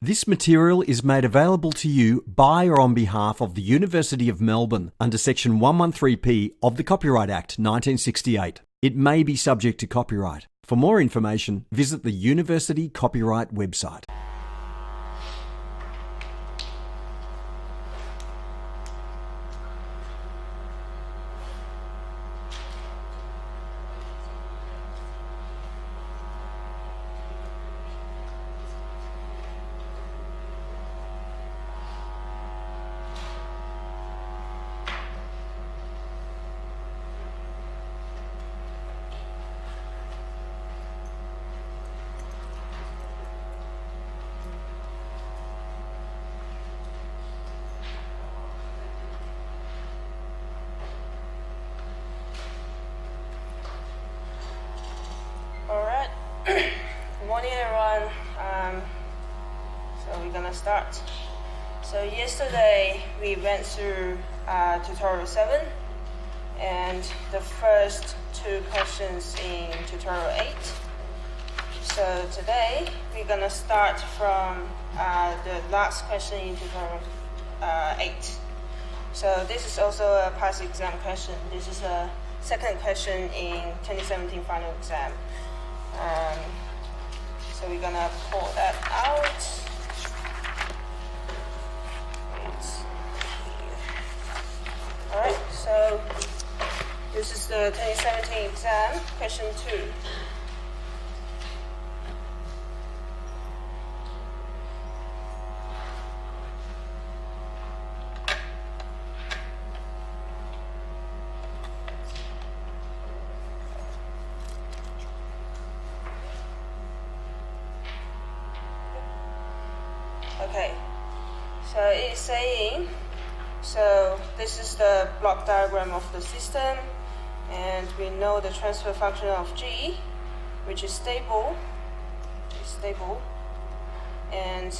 This material is made available to you by or on behalf of the University of Melbourne under Section 113P of the Copyright Act 1968. It may be subject to copyright. For more information, visit the University Copyright website. Alright, good morning everyone. So we're gonna start. So yesterday we went through tutorial 7 and the first 2 questions in tutorial 8. So today we're gonna start from the last question in tutorial 8. So this is also a past exam question. This is a second question in 2017 final exam. So we're gonna pull that out. Alright, so this is the 2017 exam, question 2. Okay, so it's saying, so this is the block diagram of the system, and we know the transfer function of G, which is stable, and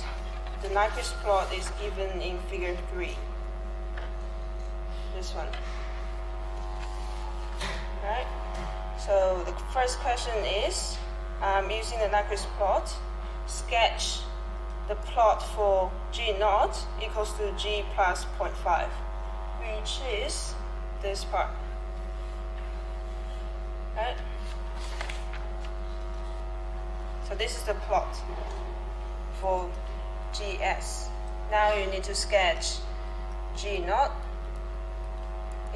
the Nyquist plot is given in figure 3, this one. Alright, so the first question is, using the Nyquist plot, sketch the plot for G naught equals to G plus 0.5, which is this part. Right? So this is the plot for GS. Now you need to sketch G naught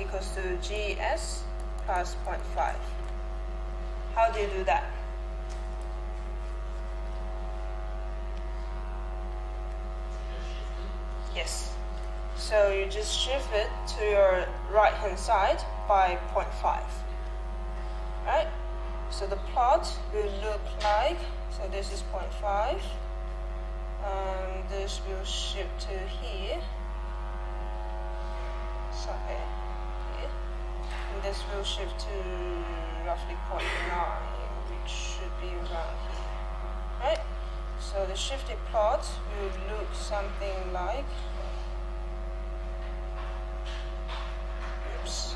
equals to GS plus 0.5. How do you do that? Yes. So you just shift it to your right hand side by 0.5. Right? So the plot will look like, so this is 0.5. This will shift to here. So here. And this will shift to roughly 0.9, which should be around here. Right? So the shifted plot will look something like, oops.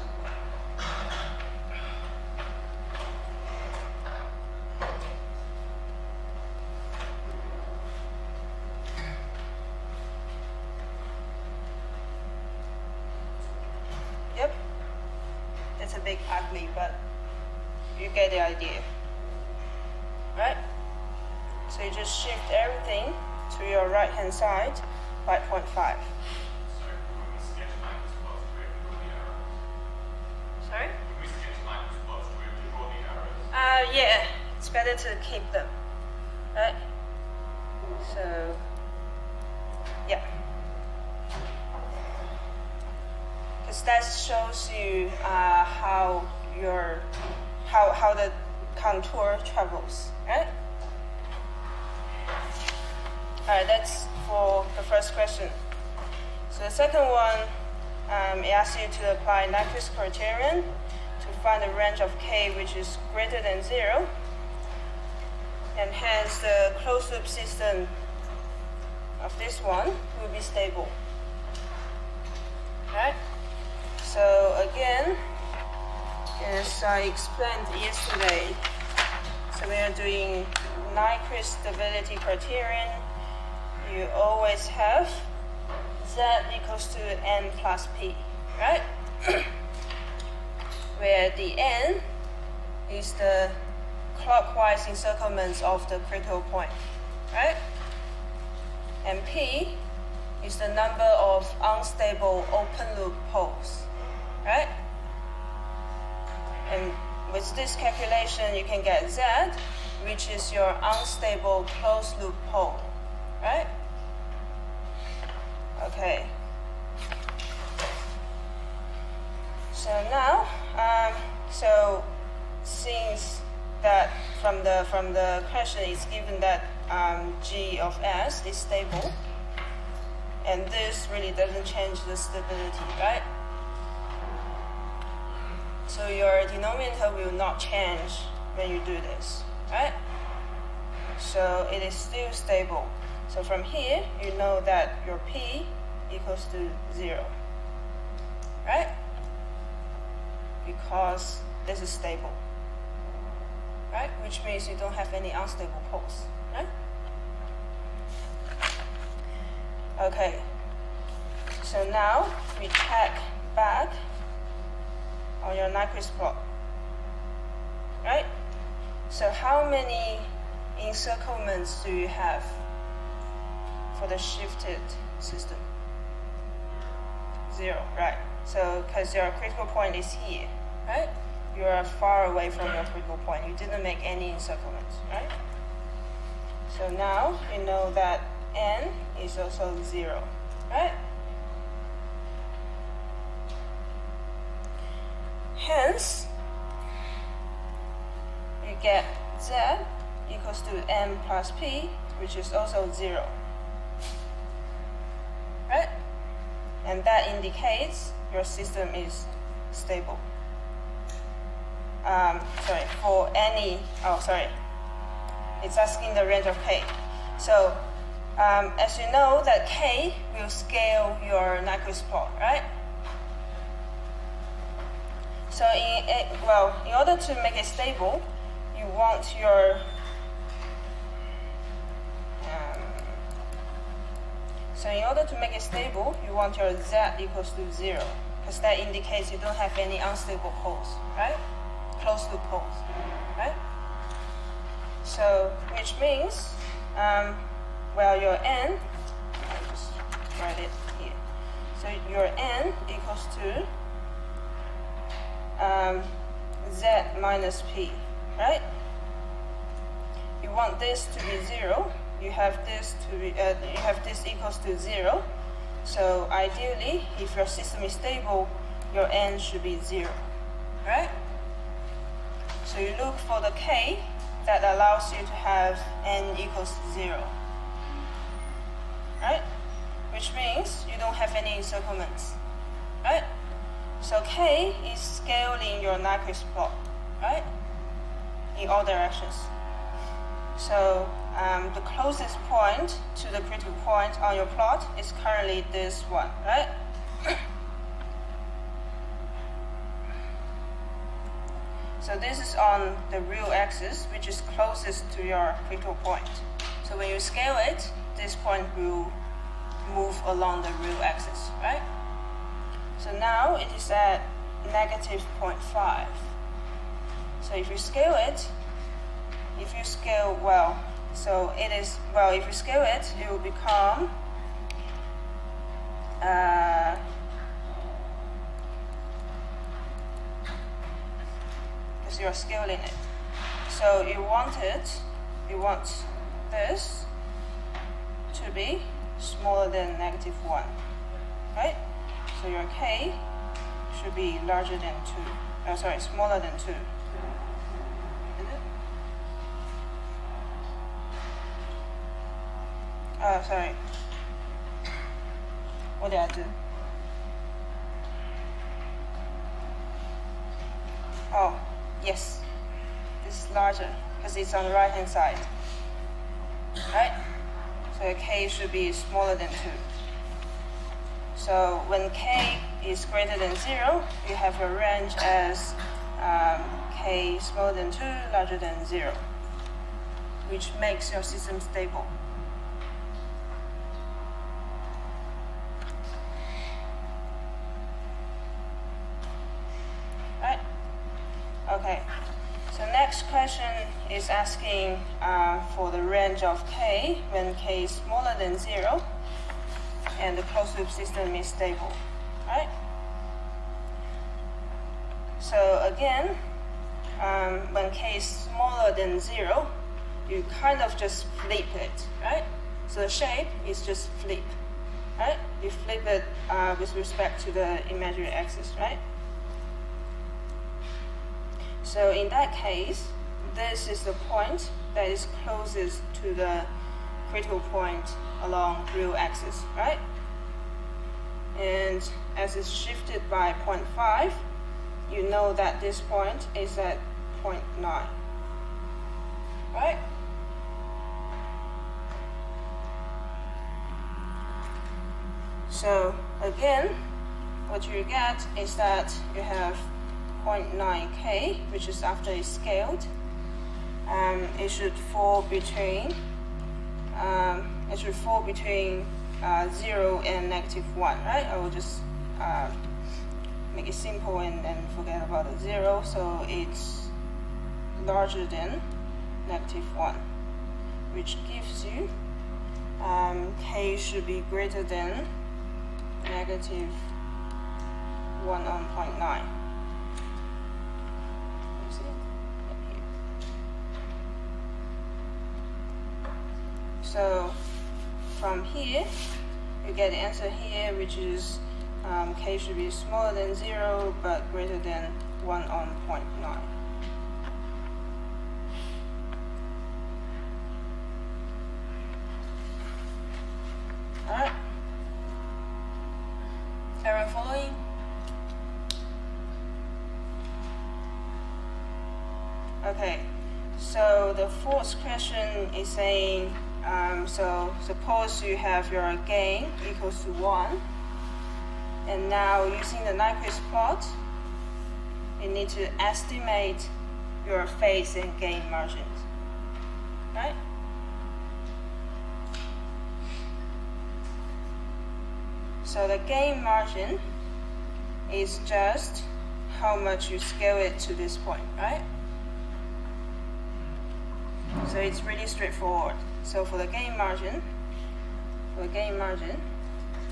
Yep, it's a bit ugly, but you get the idea, right? So you just shift everything to your right hand side by 0.5. Sorry? Yeah, it's better to keep them, right? So, yeah. Because that shows you how the contour travels, right? Alright, that's for the first question. So the second one, it asks you to apply Nyquist criterion to find a range of k which is greater than 0, and hence the closed loop system of this one will be stable. Right? So again, as I explained yesterday, so we are doing Nyquist stability criterion you always have z equals to n plus p, right? Where the n is the clockwise encirclements of the critical point, right? And p is the number of unstable open loop poles, right? And with this calculation, you can get z, which is your unstable closed loop pole, right? Okay. So now, so since that from the question it's given that g of s is stable, and this really doesn't change the stability, right? So your denominator will not change when you do this, right? So it is still stable. So from here, you know that your p equals to 0, right? Because this is stable, right? Which means you don't have any unstable poles, right? Okay, so now we check back on your Nyquist plot, right? So how many encirclements do you have for the shifted system? 0, right? So because your critical point is here, right? You are far away from your critical point. You didn't make any encirclements, right? So now you know that n is also 0, right? Hence, you get z equals to n plus p, which is also 0, right? And that indicates your system is stable. For any, it's asking the range of k. So, as you know that k will scale your Nyquist plot, right? So in order to make it stable, you want your z equals to 0, because that indicates you don't have any unstable poles, right? Closed loop poles, right? So which means, your n, I'll just write it here. So your n equals to z minus p, right? You want this to be 0. You have this equals to 0. So ideally, if your system is stable, your n should be 0, right? So you look for the k that allows you to have n equals 0, right? Which means you don't have any encirclements, right? So k is scaling your Nyquist plot, right? In all directions. So the closest point to the critical point on your plot is currently this one, right? So this is on the real axis, which is closest to your critical point. So when you scale it, this point will move along the real axis, right? So now it is at negative 0.5. So if you scale it, if you scale it will become because you are scaling it. So you want this to be smaller than negative 1, right? So your k should be larger than 2. Smaller than 2. Is it? Sorry. What did I do? Oh, yes. This is larger because it's on the right hand side. Right? So your k should be smaller than 2. So when k is greater than 0, you have your range as k smaller than 2, larger than 0, which makes your system stable. Okay, so next question is asking for the range of k when k is smaller than 0 and the closed loop system is stable, right? So again, when k is smaller than 0, you kind of just flip it, right? So the shape is just flip, right? You flip it with respect to the imaginary axis, right? So in that case, this is the point that is closest to the critical point along real axis, right? And as it's shifted by 0.5, you know that this point is at 0.9, right? So again, what you get is that you have 0.9k, which is after it's scaled. It should fall between 0 and -1, right? I will just make it simple and forget about the 0. So it's larger than -1, which gives you k should be greater than -1 on 0.9. So from here, you get the answer here, which is k should be smaller than 0 but greater than 1 on 0.9. Alright. Everyone following? Okay, so the fourth question is saying, so suppose you have your gain equals to 1, and now using the Nyquist plot, you need to estimate your phase and gain margins, right? So the gain margin is just how much you scale it to this point, right? So it's really straightforward. So for the gain margin,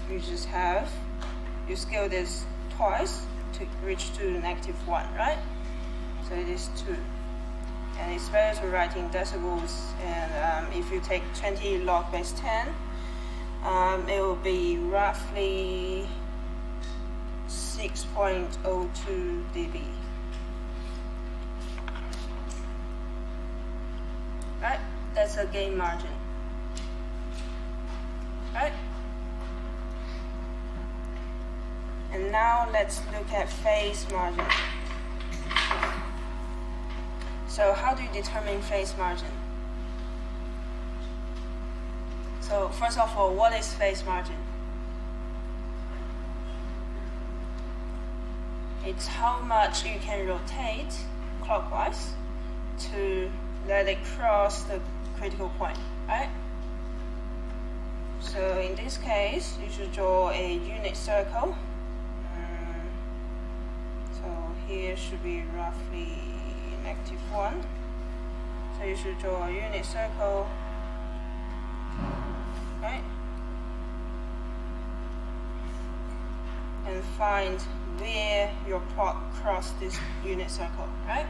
you just have, you scale this twice to reach to -1, right? So it is 2. And it's better to write in decibels, and if you take 20 log base 10, it will be roughly 6.02 dB. Right? That's a gain margin. Right? And now let's look at phase margin. So how do you determine phase margin? So first of all, what is phase margin? It's how much you can rotate clockwise to let it cross the critical point, right? So in this case, you should draw a unit circle. So here should be roughly -1. So you should draw a unit circle, right? And find where your plot crossed this unit circle, right?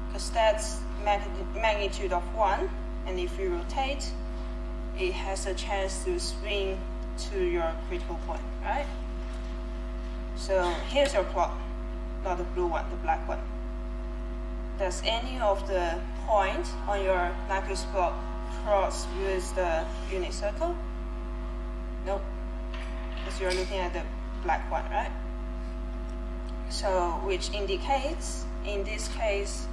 Because that's magnitude of 1, and if you rotate, it has a chance to swing to your critical point, right? So here's your plot, not the blue one, the black one. Does any of the point on your Nyquist plot cross with the unit circle? Nope, because you're looking at the black one, right? So which indicates, in this case,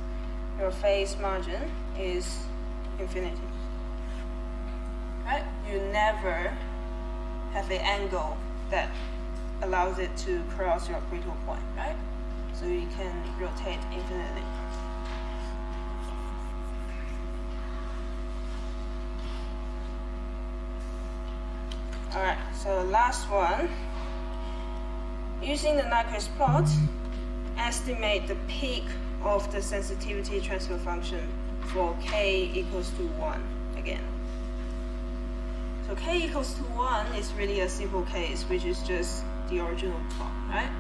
your phase margin is infinity, right? You never have an angle that allows it to cross your critical point, right? So you can rotate infinitely. Alright, so last one. Using the Nyquist plot, estimate the peak of the sensitivity transfer function for k equals to 1 again. So k equals to 1 is really a simple case, which is just the original plot, right?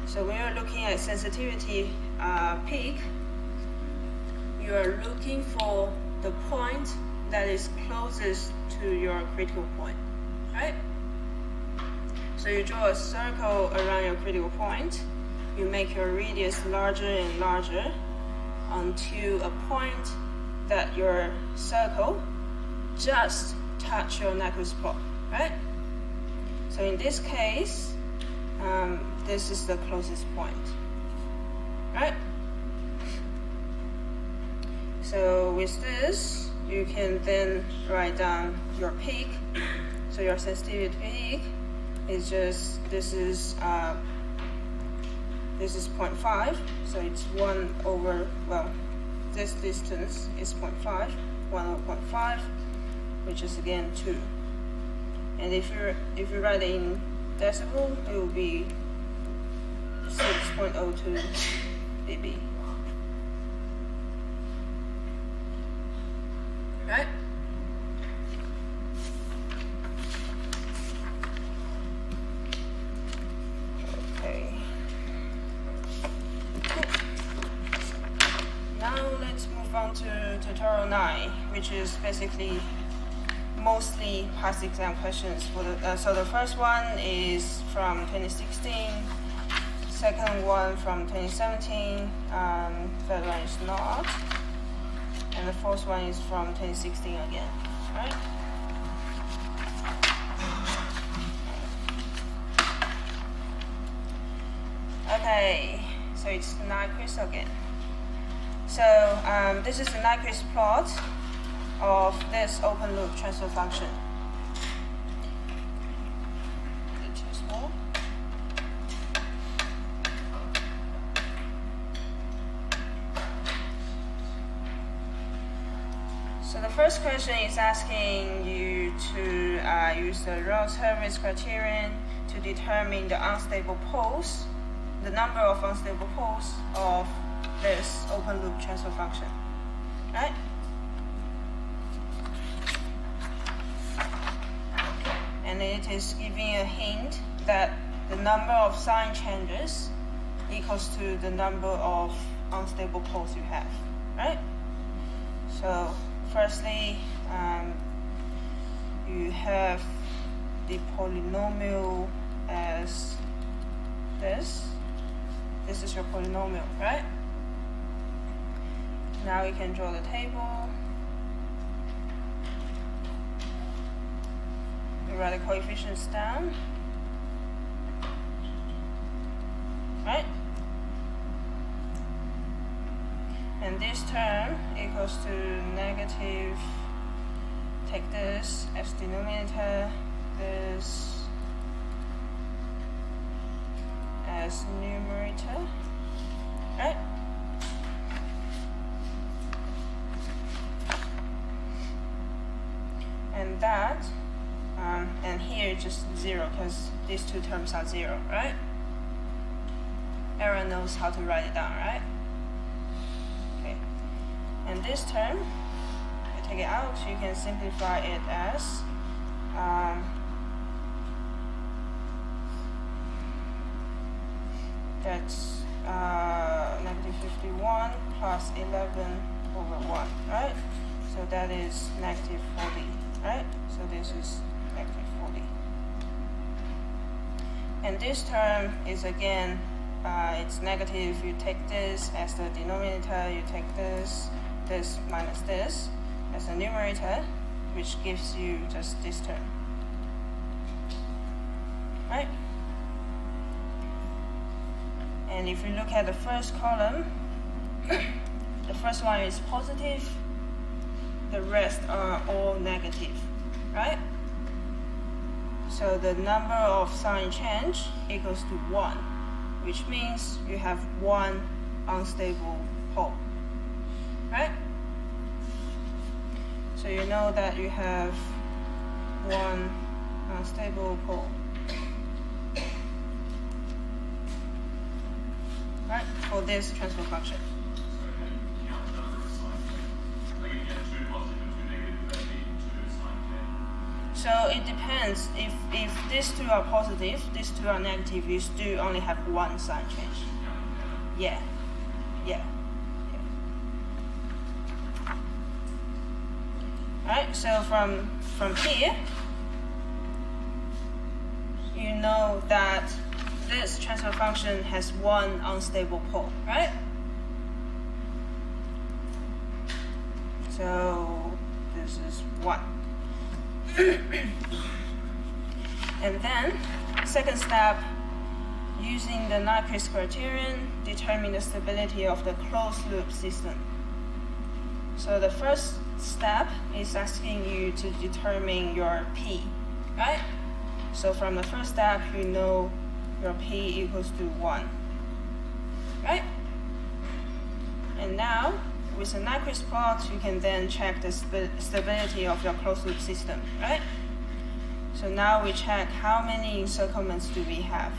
So when you're looking at sensitivity peak, you are looking for the point that is closest to your critical point, right? So you draw a circle around your critical point, you make your radius larger and larger until a point that your circle just touch your Nyquist plot, right? So in this case, this is the closest point, right? So with this, you can then write down your peak. So your sensitivity peak is just, this is 0.5, so it's 1 over, well, this distance is 0.5, 1 over 0.5, which is again 2. And if you write it in decibel, it will be 6.02 dB. Right? Okay. Cool. Now let's move on to tutorial 9, which is basically mostly past exam questions. For the so the first one is from 2016, second one from 2017, third one is not, and the fourth one is from 2016 again, right? Okay, so it's the Nyquist again. So this is the Nyquist plot of this open loop transfer function. Is it too small? So the first question is asking you to use the Rawls-Hurwitz criterion to determine the unstable poles, the number of unstable poles of this open loop transfer function, right? And it is giving a hint that the number of sign changes equals to the number of unstable poles you have, right? So firstly, you have the polynomial as this. This is your polynomial, right? Now we can draw the table. We write the coefficients down, right? And this term equals to negative, take this as denominator, this as numerator, right? And that, and here just 0 because these two terms are 0, right? Everyone knows how to write it down, right? Okay. And this term, you take it out, you can simplify it as that's negative 51 plus 11 over 1, right? So that is negative 40, right? So this is negative 40. And this term is again, it's negative. You take this as the denominator, you take this minus this as the numerator, which gives you just this term, right? And if you look at the first column, the first one is positive, the rest are all negative, right? So the number of sign change equals to 1, which means you have one unstable pole, right? So you know that you have one unstable pole. Right? For this transfer function. So it depends. If these two are positive, these two are negative, you still only have one sign change. Yeah. Alright, so from here, you know that this transfer function has one unstable pole, right? So this is 1. And then, second step, using the Nyquist criterion, determine the stability of the closed loop system. So the first step is asking you to determine your P, right? So from the first step, you know your P equals to 1, right? And now, with a Nyquist plot, you can then check the stability of your closed loop system, right? So now we check how many encirclements do we have?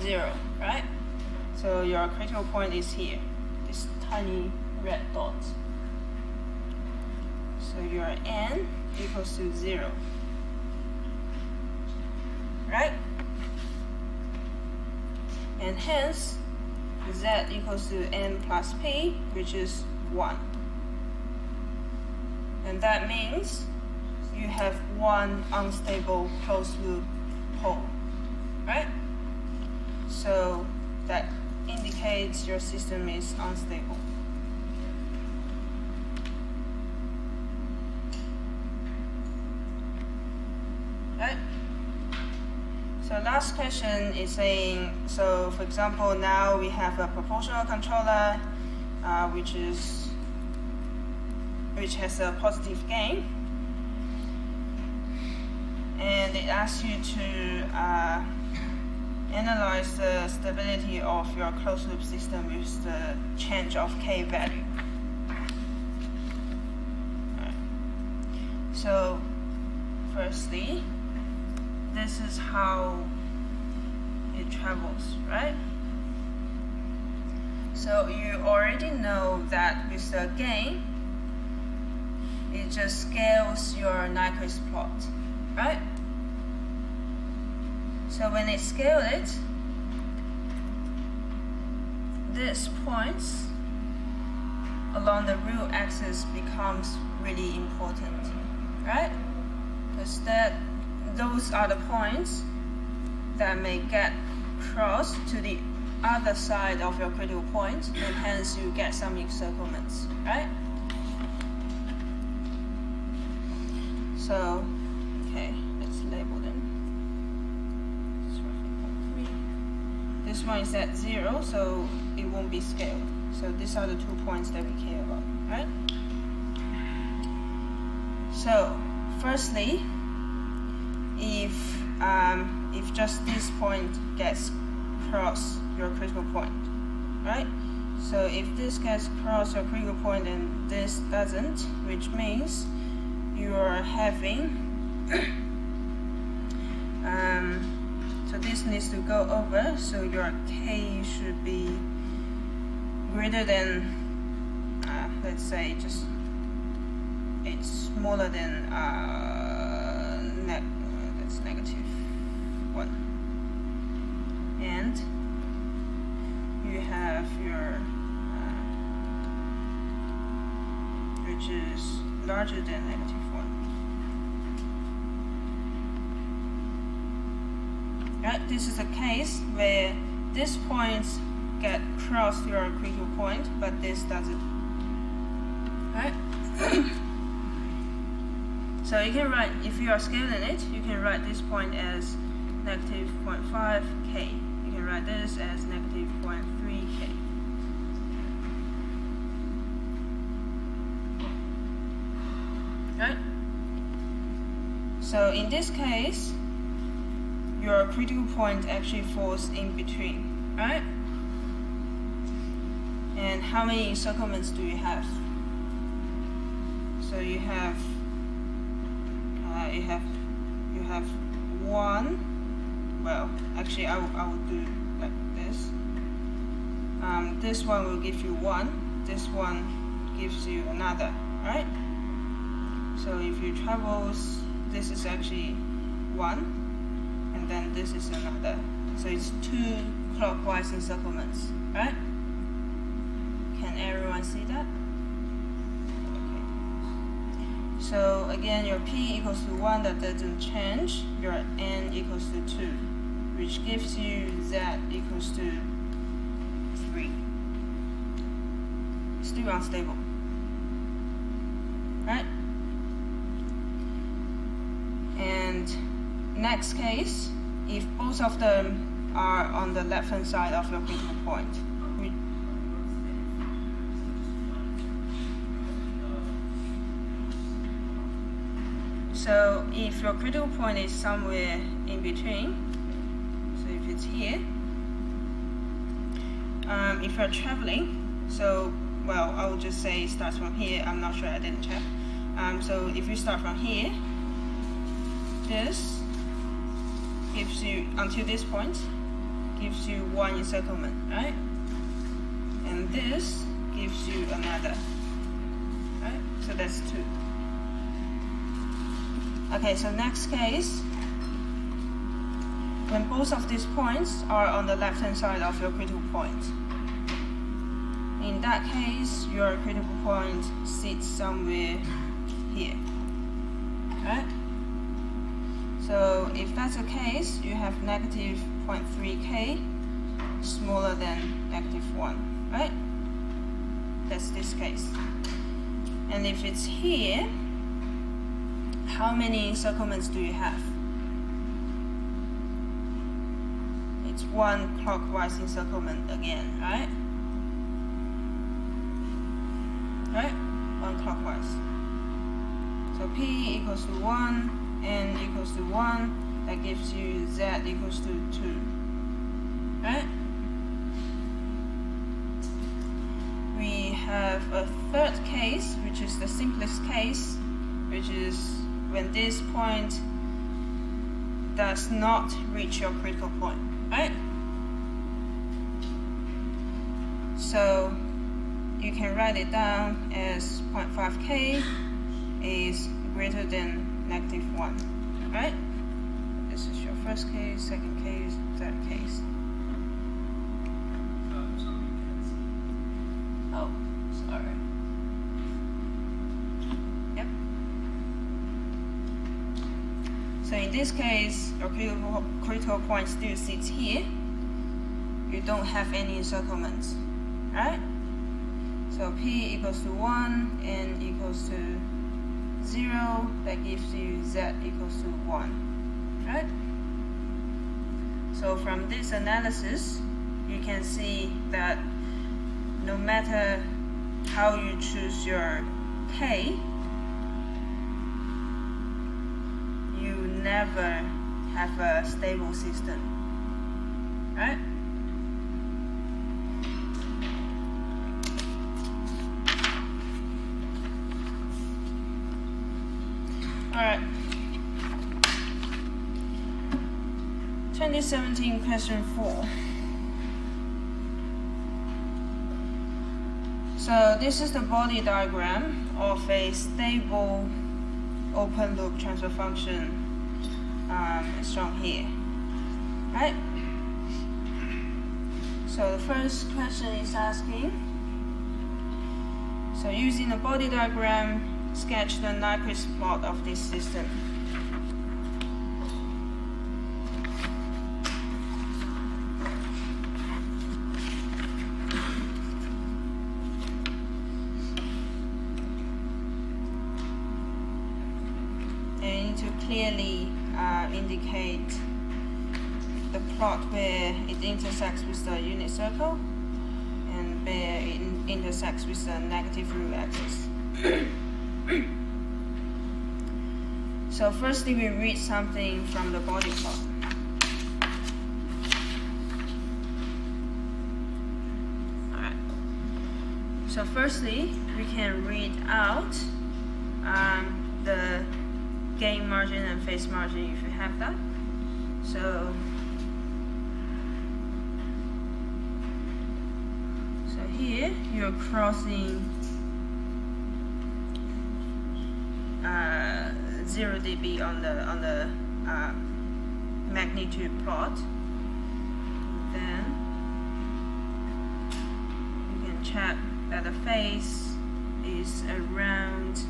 0, right? So your critical point is here, this tiny red dot. So your n equals to 0, right? And hence, z equals to n plus p, which is 1. And that means you have one unstable closed loop pole, right? So that indicates your system is unstable. Right? So last question is saying, so for example, now we have a proportional controller, which has a positive gain, and it asks you to analyze the stability of your closed loop system with the change of k value. Right. So firstly, this is how it travels, right? So you already know that with the gain, it just scales your Nyquist plot, right? So when it scales it, these points along the real axis becomes really important, right? Because those are the points that may get crossed to the other side of your critical point, and hence you get some encirclements, right? So, okay, let's label them. This one is at 0, so it won't be scaled. So these are the 2 points that we care about, right? So, firstly, if just this point gets cross your critical point, right? So if this gets cross your critical point and this doesn't, which means you are having so this needs to go over, so your k should be greater than let's say just it's smaller than that's -1, and you have your which is larger than -1. Right? This is a case where these points get cross your critical point, but this doesn't. Right? So you can write, if you are scaling it, you can write this point as -0.5 k. You can write this as -0.3 k. Right? So in this case, your critical point actually falls in between, right? And how many encirclements do you have? So you have one. Well, actually, I would do like this. This one will give you 1, this one gives you another, right? So if you travel, this is actually 1, and then this is another. So it's 2 clockwise encirclements, right? Can everyone see that? Okay. So again, your P equals to 1, that doesn't change. Your N equals to 2, which gives you Z equals to 3. Still unstable, right? And next case, if both of them are on the left hand side of your critical point, so if your critical point is somewhere in between, so if it's here, if you're traveling, so well, I would just say it starts from here. I'm not sure, I didn't check. So if you start from here, this gives you, until this point, gives you 1 encirclement, right? And this gives you another, right? So that's 2. Okay, so next case, when both of these points are on the left-hand side of your critical point. In that case, your critical point sits somewhere here, right? So if that's the case, you have negative 0.3 K smaller than negative 1, right? That's this case. And if it's here, how many encirclements do you have? It's 1 clockwise encirclement again, right? Right? 1 clockwise. So P equals to 1, N equals to 1, that gives you Z equals to 2, right? We have a third case, which is the simplest case, which is when this point does not reach your critical point, right? So you can write it down as 0.5 K is greater than negative 1, right? This is your first case, second case, third case. Oh, sorry. Yep. So in this case, your critical point still sits here. You don't have any encirclements, right? So P equals to 1, N equals to 0, that gives you Z equals to 1, right? So from this analysis, you can see that no matter how you choose your K, you never have a stable system, right? Alright. 2017 question 4. So this is the body diagram of a stable open loop transfer function shown here, right? So the first question is asking, so using the body diagram, sketch the Nyquist plot of this system. And you need to clearly indicate the plot where it intersects with the unit circle and where it intersects with the negative root axis. So firstly, we read something from the body plot. Alright. So firstly, we can read out the gain margin and phase margin if you have that. So here you're crossing 0 dB on the magnitude plot. Then you can check that the phase is around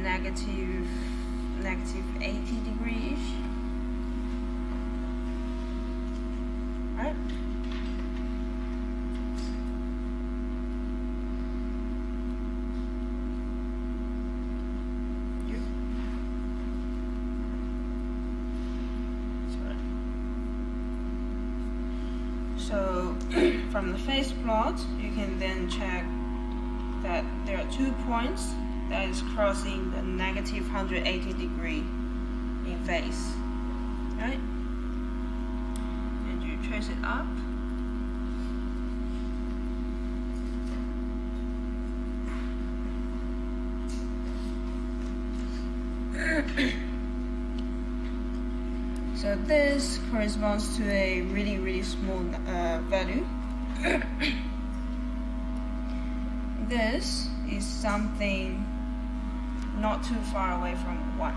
negative 80 degrees. Right? So from the phase plot, you can then check that there are 2 points that is crossing the negative 180 degree in phase, right? And you trace it up. So this corresponds to a really small value. This is something not too far away from 1.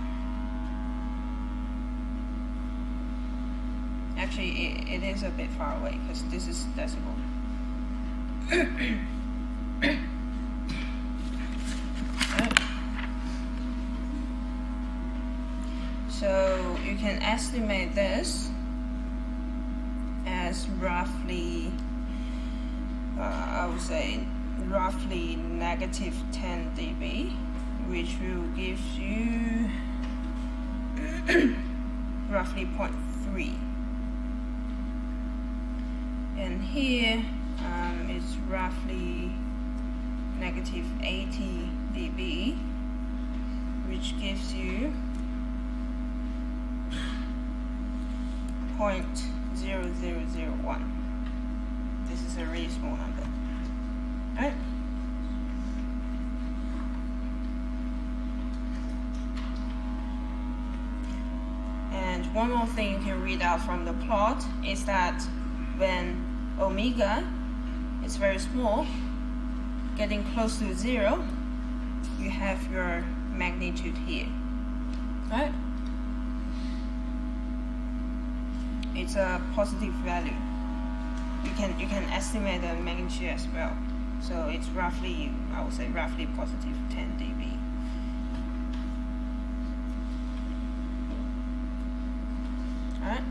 Actually, it is a bit far away because this is decimal. So you can estimate this as roughly, I would say, roughly negative 10 dB, which will give you roughly 0.3. And here it's roughly negative 80 dB, which gives you 0.0001. This is a really small number. Right? And one more thing you can read out from the plot is that when omega is very small, getting close to 0, you have your magnitude here. Right? It's a positive value. You can estimate the magnitude as well. So it's roughly, I would say, roughly positive 10 dB. Alright?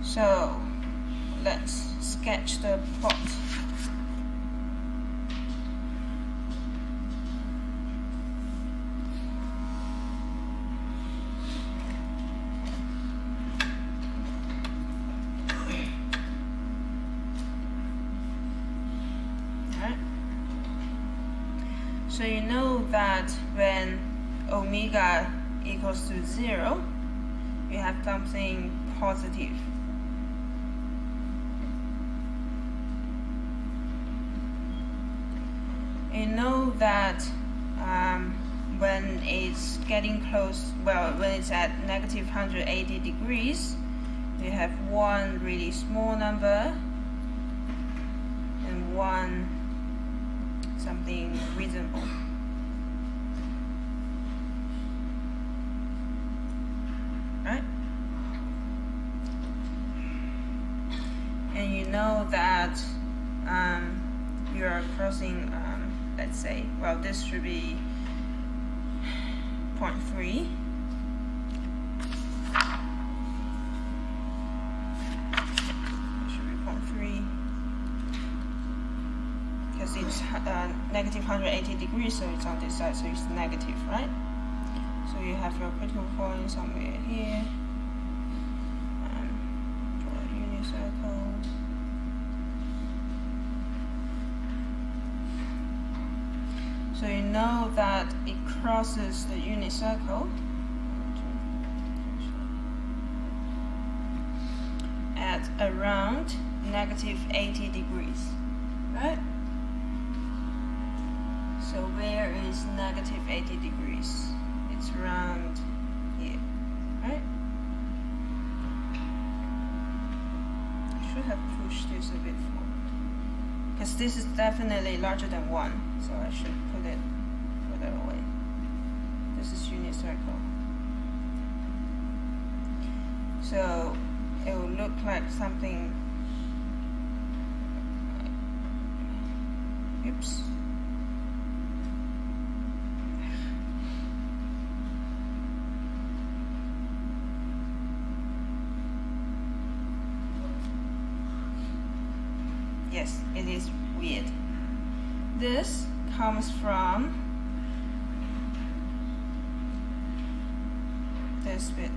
So let's sketch the plot. So you know that when omega equals to 0, you have something positive. You know that when it's getting close, well, when it's at negative 180 degrees, you have one really small number and one something reasonable. Right? And you know that you are crossing, let's say, well, this should be 0.3. Because it's negative 180 degrees, so it's on this side, so it's negative, right? So you have your critical point somewhere here. Draw a unit circle. So you know that it crosses the unit circle at around negative 80 degrees, right? So where is negative 80 degrees? It's around here, right? I should have put push this a bit forward. Because this is definitely larger than 1, so I should put it further away. This is unit circle. So it will look like something. Oops. Yes, it is weird. This comes from this bit.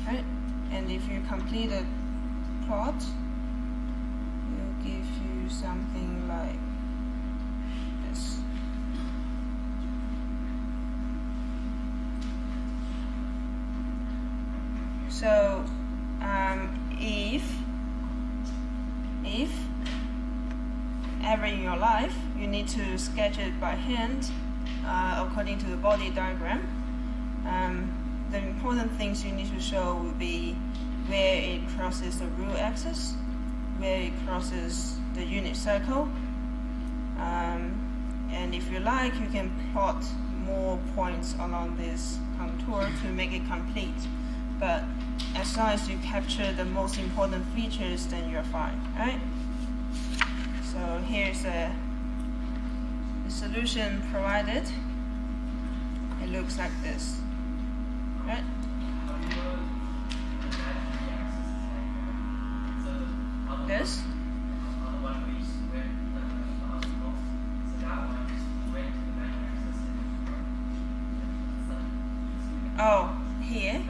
Right? And if you complete a plot, it will give you something like this. So if ever in your life you need to sketch it by hand according to the body diagram, the important things you need to show will be where it crosses the rule axis, where it crosses the unit circle, and if you like, you can plot more points along this contour to make it complete. But as long as you capture the most important features, then you're fine, right? So here's the solution provided. It looks like this, right? This. Oh, here.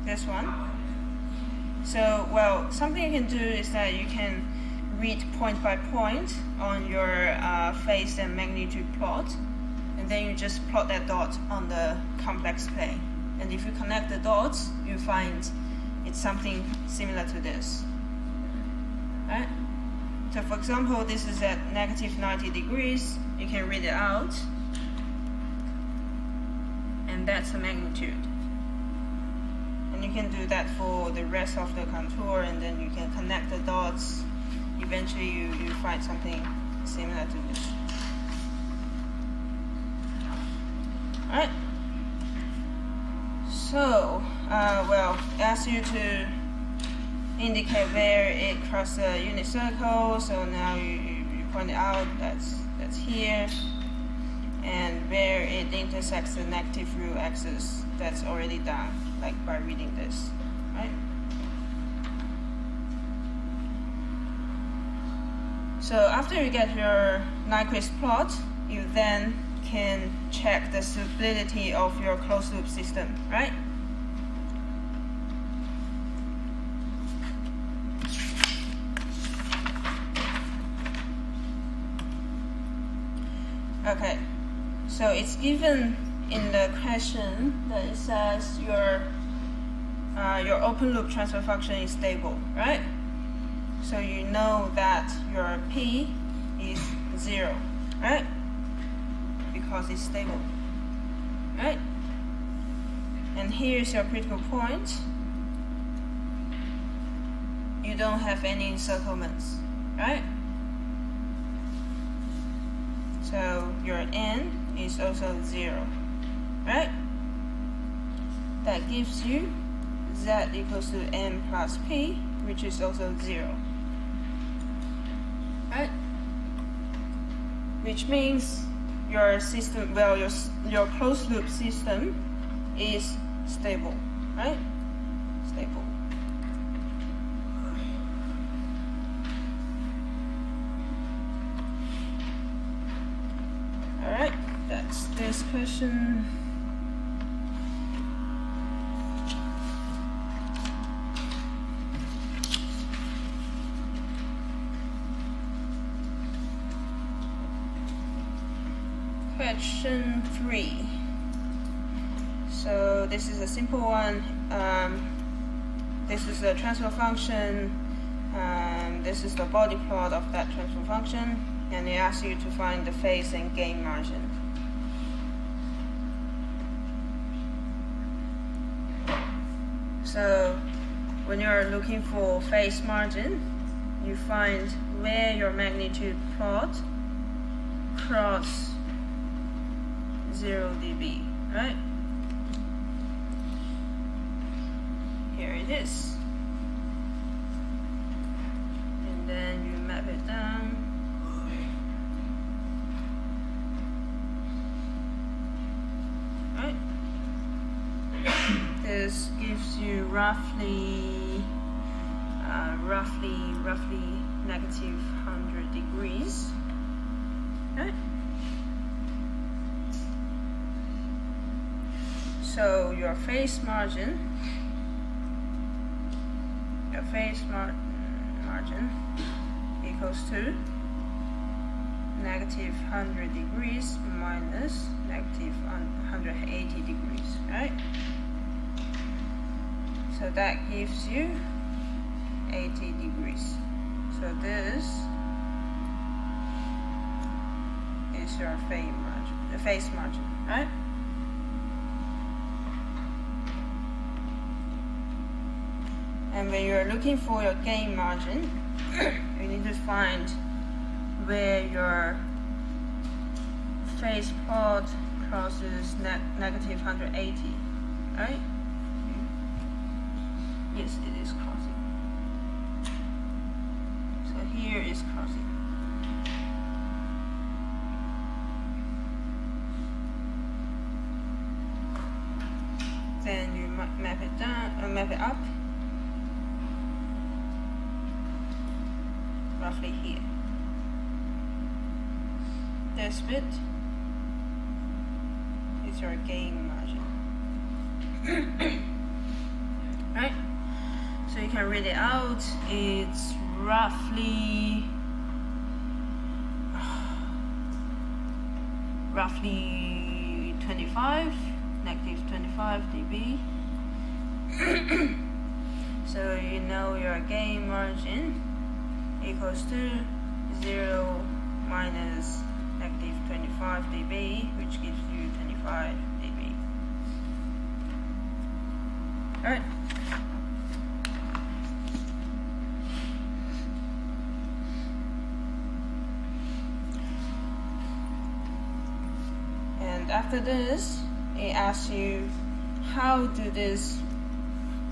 This one. So, well, something you can do is that you can read point by point on your phase and magnitude plot, and then you just plot that dot on the complex plane. And if you connect the dots, you find it's something similar to this. Right? So, for example, this is at negative 90 degrees. You can read it out, and that's the magnitude. And you can do that for the rest of the contour, and then you can connect the dots. Eventually you find something similar to this. Alright. So, well, it asks you to indicate where it crosses the unit circle. So now you point it out, that's here. And where it intersects the negative rule axis, that's already done, like by reading this, right? So after you get your Nyquist plot, you then can check the stability of your closed loop system, right? Okay, so it's given in the question that it says your open loop transfer function is stable, right? So you know that your P is 0, right? Because it's stable, right? And here's your critical point. You don't have any encirclements, right? So your N is also 0, right? That gives you Z equals to N plus P, which is also 0. Right? Which means your system, well, your closed loop system is stable, right? Stable. All right, that's this question. Question 3. So this is a simple one. This is the transfer function. This is the body plot of that transfer function, and it asks you to find the phase and gain margin. So when you're looking for phase margin, you find where your magnitude plot cross 0 dB, right? Here it is. And then you map it down. Right? This gives you roughly negative 100 degrees. Right? So your phase margin equals to negative 100 degrees minus negative 180 degrees, right? So that gives you 80 degrees. So this is your phase margin, right? And when you're looking for your gain margin, you need to find where your phase plot crosses negative 180, right? Yes, it is crossing. So here is crossing. Then you map it down, map it up. Roughly here. This bit is your gain margin. Right? So you can read it out. It's roughly 25, negative 25 dB. So you know your gain margin equals to 0 minus negative 25 dB, which gives you 25 dB. Alright. And after this, it asks you how do these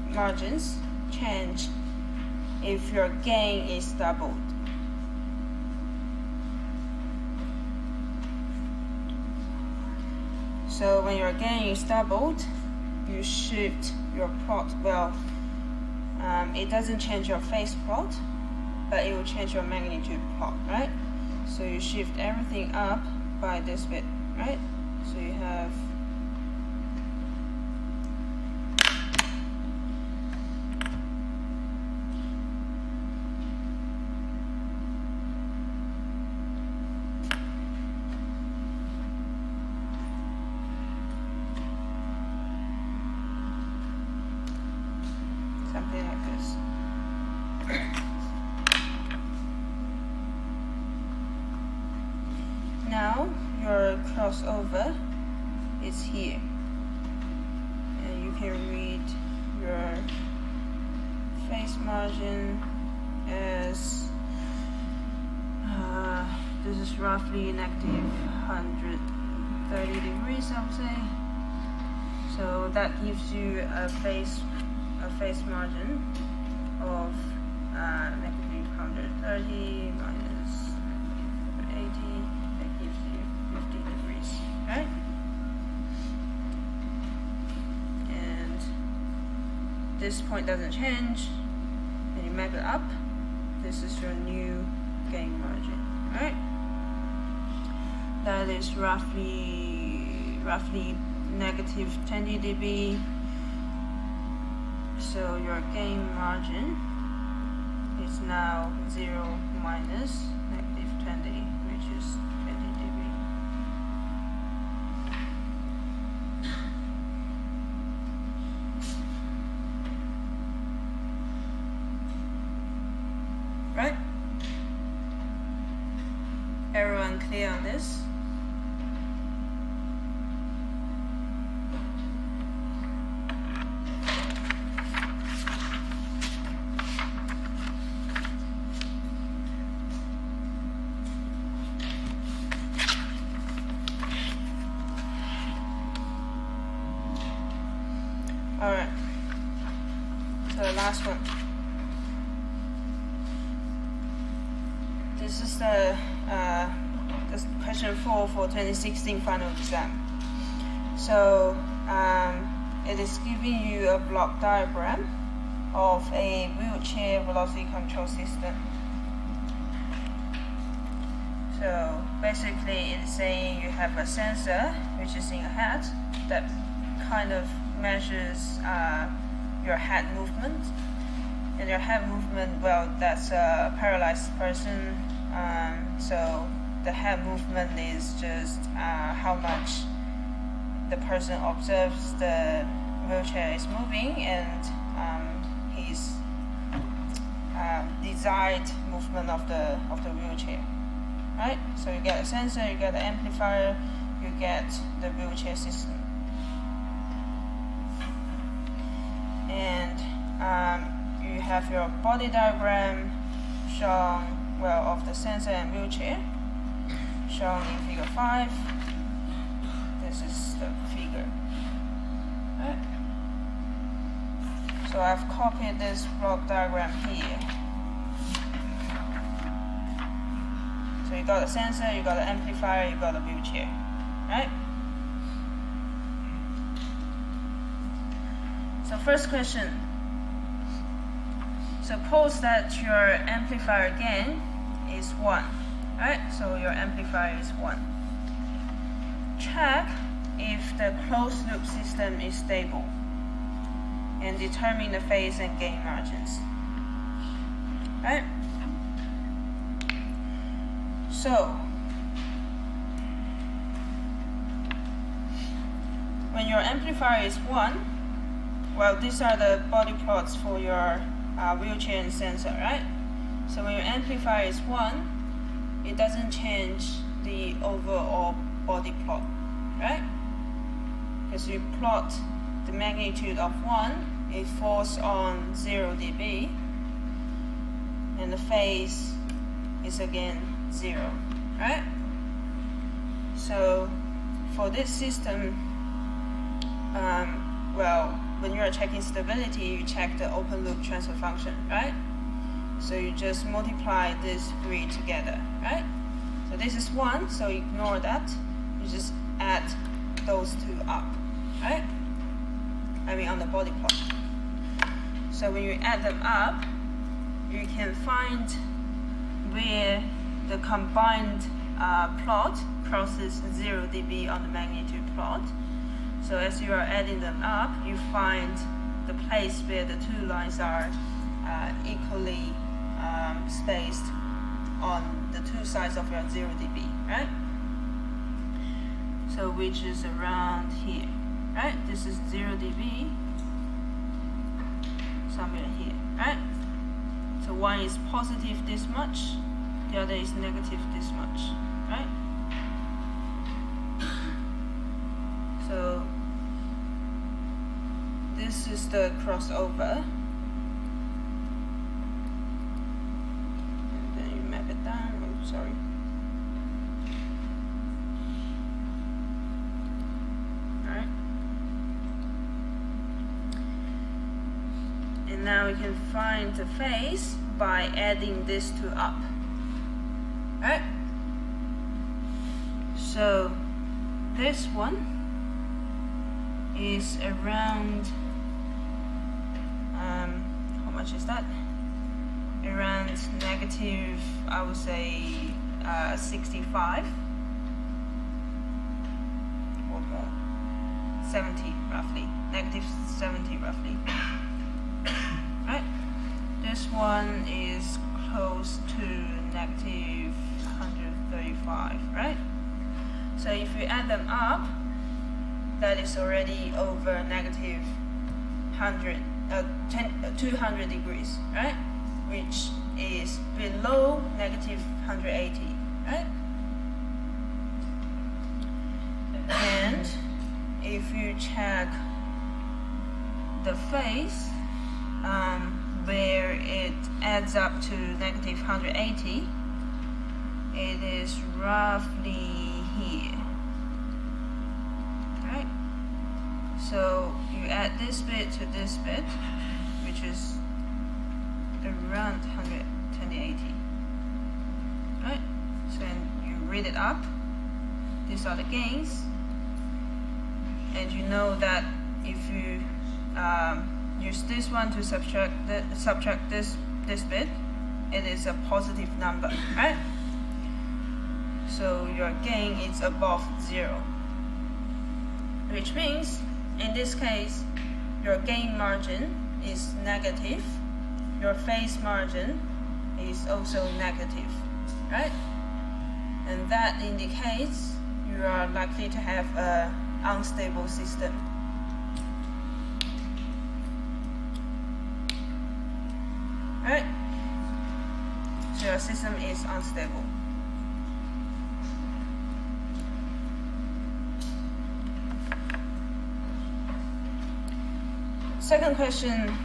margins change if your gain is doubled. So when your gain is doubled, you shift your plot. Well, it doesn't change your phase plot, but it will change your magnitude plot, right? So you shift everything up by this bit, right? So you have something like this. Now your crossover is here, and you can read your phase margin as this is roughly negative 130 degrees, I would say. So that gives you a phase margin of negative 130 minus 80. That gives you 50 degrees, right? And this point doesn't change. And you map it up. This is your new gain margin, right? That is roughly negative 20 dB. So your gain margin is now 0 minus negative 20, which is 20 dB. Right? Everyone clear on this? Alright, so the last one. This is the question 4 for 2016 final exam. So it is giving you a block diagram of a wheelchair velocity control system. So basically it's saying you have a sensor which is in your head that kind of measures your head movement. And your head movement, well, that's a paralyzed person, so the head movement is just how much the person observes the wheelchair is moving and his desired movement of the wheelchair. Right? So you get a sensor, you get the amplifier, you get the wheelchair system. And you have your body diagram shown, well, of the sensor and wheelchair, shown in figure 5. This is the figure. Right? So I've copied this block diagram here. So you got a sensor, you got an amplifier, you got a wheelchair, right? So first question. Suppose that your amplifier gain is 1, right? So your amplifier is 1. Check if the closed loop system is stable and determine the phase and gain margins, right? So when your amplifier is 1, well, these are the body plots for your wheelchair and sensor, right? So when your amplifier is 1, it doesn't change the overall body plot, right? Because you plot the magnitude of 1, it falls on 0 dB, and the phase is again 0, right? So for this system, well, when you are checking stability, you check the open loop transfer function, right? So you just multiply these 3 together, right? So this is 1, so ignore that. You just add those 2 up, right? I mean on the body plot. So when you add them up, you can find where the combined plot crosses 0 dB on the magnitude plot. So as you are adding them up, you find the place where the 2 lines are equally spaced on the 2 sides of your 0 dB, right? So which is around here, right? This is 0 dB, somewhere here, right? So one is positive this much, the other is negative this much, right? So this is the crossover, and then you map it down. Oh, sorry. Alright. And now we can find the phase by adding these 2 up. Alright. So this one is around how much is that? Around negative, I would say 65 or more, 70 roughly, negative 70 roughly. Right? This one is close to negative 135, right? So if you add them up, that is already over negative 200 degrees, right? Which is below negative 180, right? And if you check the phase where it adds up to negative 180, it is roughly here. So you add this bit to this bit, which is around 180. Right? So then you read it up. These are the gains, and you know that if you use this one to subtract this bit, it is a positive number, right? So your gain is above 0, which means in this case your gain margin is negative, your phase margin is also negative, right? And that indicates you are likely to have an unstable system. Right? So your system is unstable. Second question,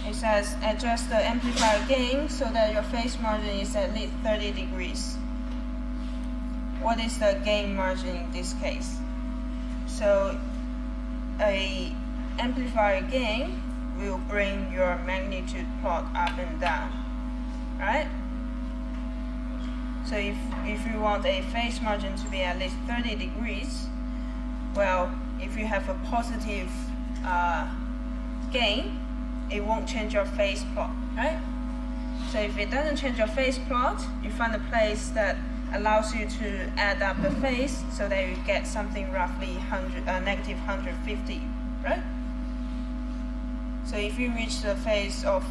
it says adjust the amplifier gain so that your phase margin is at least 30 degrees. What is the gain margin in this case? So a amplifier gain will bring your magnitude plot up and down, right? So if you want a phase margin to be at least 30 degrees, well, if you have a positive gain, it won't change your phase plot, right? So if it doesn't change your phase plot, you find a place that allows you to add up the phase so that you get something roughly negative 150, right? So if you reach the phase of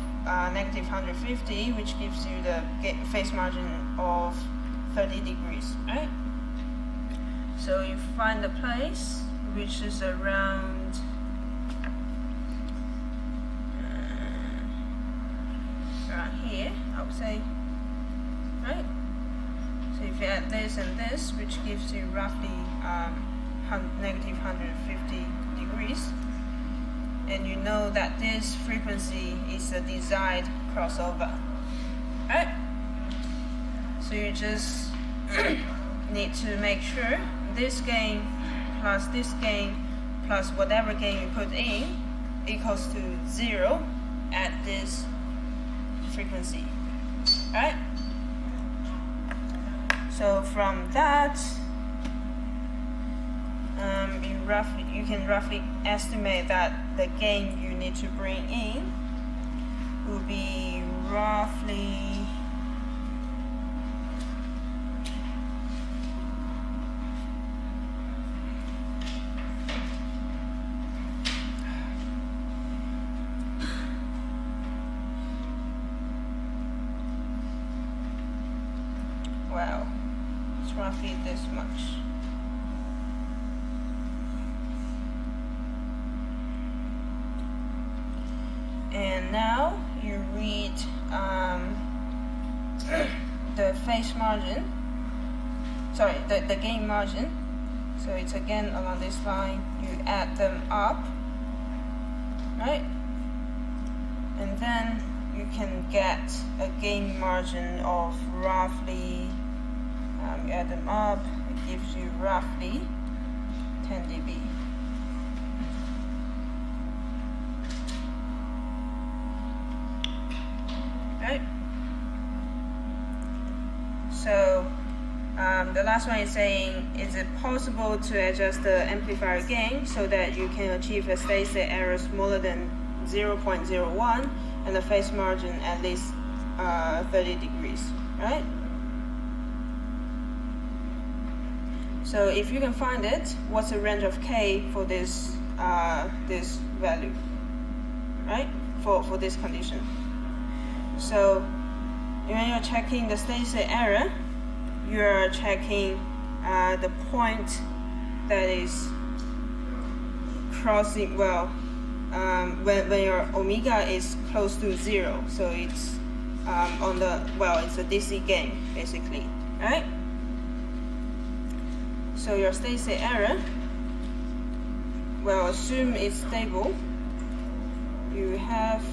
negative 150, which gives you the phase margin of 30 degrees, right? So you find the place which is around here, I would say, right? So if you add this and this, which gives you roughly negative 150 degrees, and you know that this frequency is a desired crossover, right? So you just need to make sure this gain plus whatever gain you put in equals to 0 at this frequency, right? So from that, you can roughly estimate that the gain you need to bring in will be roughly roughly this much. And now you read the phase margin, sorry, the gain margin. So it's again along this line, you add them up, right? And then you can get a gain margin of roughly, you add them up, it gives you roughly 10 dB. Right? So the last one is saying, is it possible to adjust the amplifier gain so that you can achieve a steady state error smaller than 0.01 and the phase margin at least 30 degrees, right? So if you can find it, what's the range of K for this this value, right? For this condition. So when you're checking the steady state error, you're checking the point that is crossing, well, when your omega is close to 0, so it's on the, well, it's a DC gain basically, right? So your steady state error, well, assume it's stable. You have